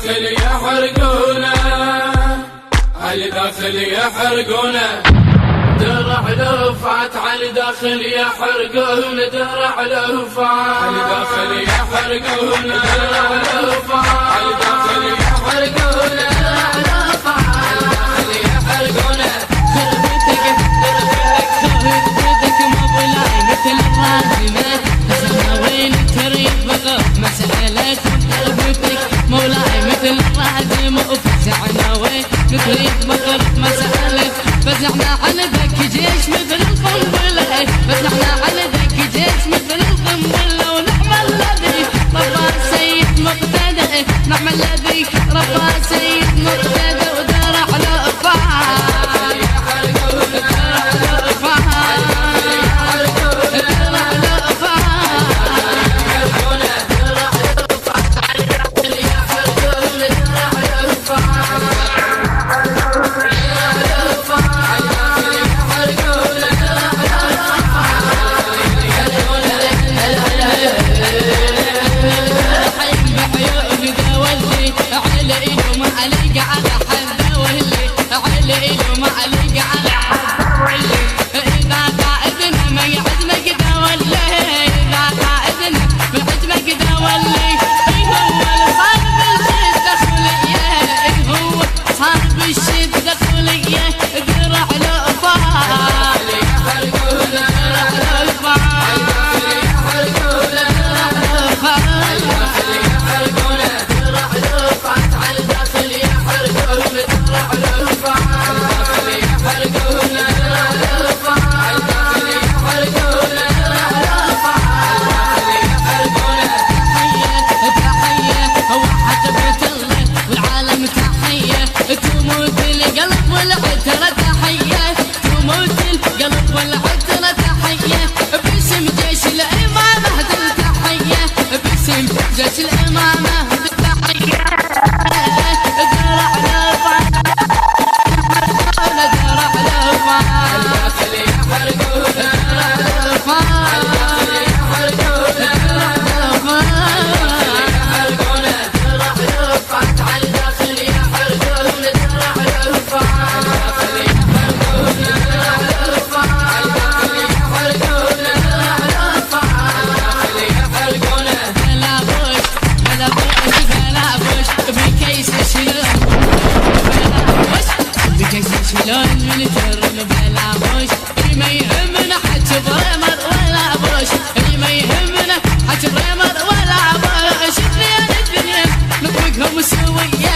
داخل يحرقونا، على داخل يحرقونا، درع لفات على داخل يحرقونا، درع لفات على داخل يحرقونا، درع لفات على داخل يحرقونا، درع لفات على داخل يحرقونا. خربتك خربتك مبلاي مثل الرازمة، زهرة وين تريد بقى مسألة خربتك مولاي مثل الرازمة، وفزعنا وين تريد بقى مسألة، فزعنا عندك جيش مثل القنبلة، فزعنا عندك جيش مثل القنبلة، ونعم الذي ربى سيد مقتدى، نعم الذي ربى سيد مقتدى، ودرع لفات جيش الإمامة تحية، درع لفات درع لفات داخل يحرقونا، درع لفات داخل يحرقونا، درع يحرقونا، درع لفات على داخل يحرقونا، درع لفات داخل يحرقونا، درع لفات على داخل يحرقونا، درع لفات داخل يحرقونا. شلون من ترم بلا بوش، اللي ما يهمنا حج بريمر ولا بوش، اللي ما يهمنا حج بريمر ولا بوش، الدنيا الدنيا نطبقهم سوية،